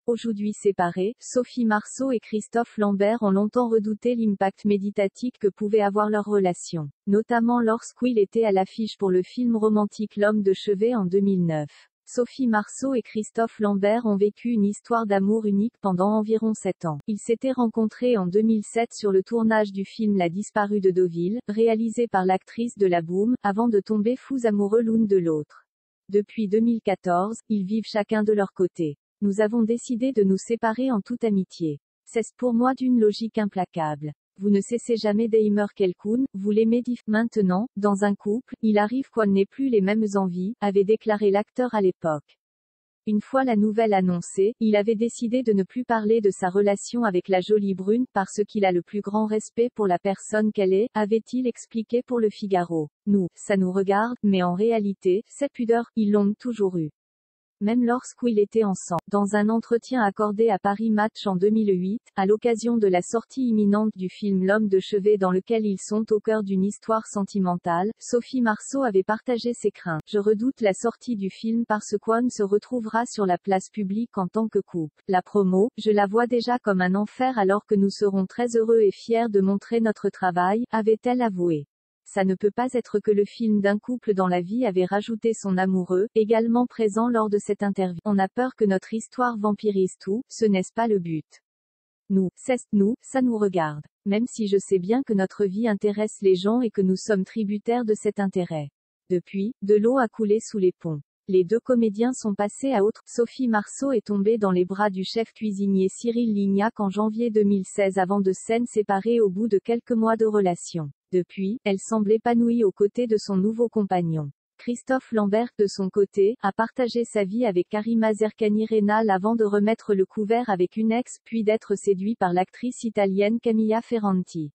Aujourd'hui séparés, Sophie Marceau et Christophe Lambert ont longtemps redouté l'impact médiatique que pouvait avoir leur relation, notamment lorsqu'il était à l'affiche pour le film romantique L'homme de chevet en 2009. Sophie Marceau et Christophe Lambert ont vécu une histoire d'amour unique pendant environ 7 ans. Ils s'étaient rencontrés en 2007 sur le tournage du film La disparue de Deauville, réalisé par l'actrice de La Boum, avant de tomber fous amoureux l'une de l'autre. Depuis 2014, ils vivent chacun de leur côté. Nous avons décidé de nous séparer en toute amitié. C'est pour moi d'une logique implacable. Vous ne cessez jamais d'aimer quelqu'un, vous l'aimez Maintenant, dans un couple, il arrive qu'on n'ait plus les mêmes envies, avait déclaré l'acteur à l'époque. Une fois la nouvelle annoncée, il avait décidé de ne plus parler de sa relation avec la jolie brune parce qu'il a le plus grand respect pour la personne qu'elle est, avait-il expliqué pour Le Figaro. Nous, ça nous regarde, mais en réalité, cette pudeur, ils l'ont toujours eue. Même lorsqu'ils étaient ensemble. Dans un entretien accordé à Paris Match en 2008, à l'occasion de la sortie imminente du film L'homme de chevet dans lequel ils sont au cœur d'une histoire sentimentale, Sophie Marceau avait partagé ses craintes. Je redoute la sortie du film parce qu'on se retrouvera sur la place publique en tant que couple. La promo, je la vois déjà comme un enfer alors que nous serons très heureux et fiers de montrer notre travail, avait-elle avoué. Ça ne peut pas être que le film d'un couple dans la vie, avait rajouté son amoureux, également présent lors de cette interview. On a peur que notre histoire vampirise tout, ce n'est pas le but. Nous, ça nous regarde. Même si je sais bien que notre vie intéresse les gens et que nous sommes tributaires de cet intérêt. Depuis, de l'eau a coulé sous les ponts. Les deux comédiens sont passés à autre. Sophie Marceau est tombée dans les bras du chef cuisinier Cyril Lignac en janvier 2016 avant de s'être séparés au bout de quelques mois de relation. Depuis, elle semble épanouie aux côtés de son nouveau compagnon. Christophe Lambert, de son côté, a partagé sa vie avec Karima Zerkani-Reynal avant de remettre le couvert avec une ex, puis d'être séduit par l'actrice italienne Camilla Ferranti.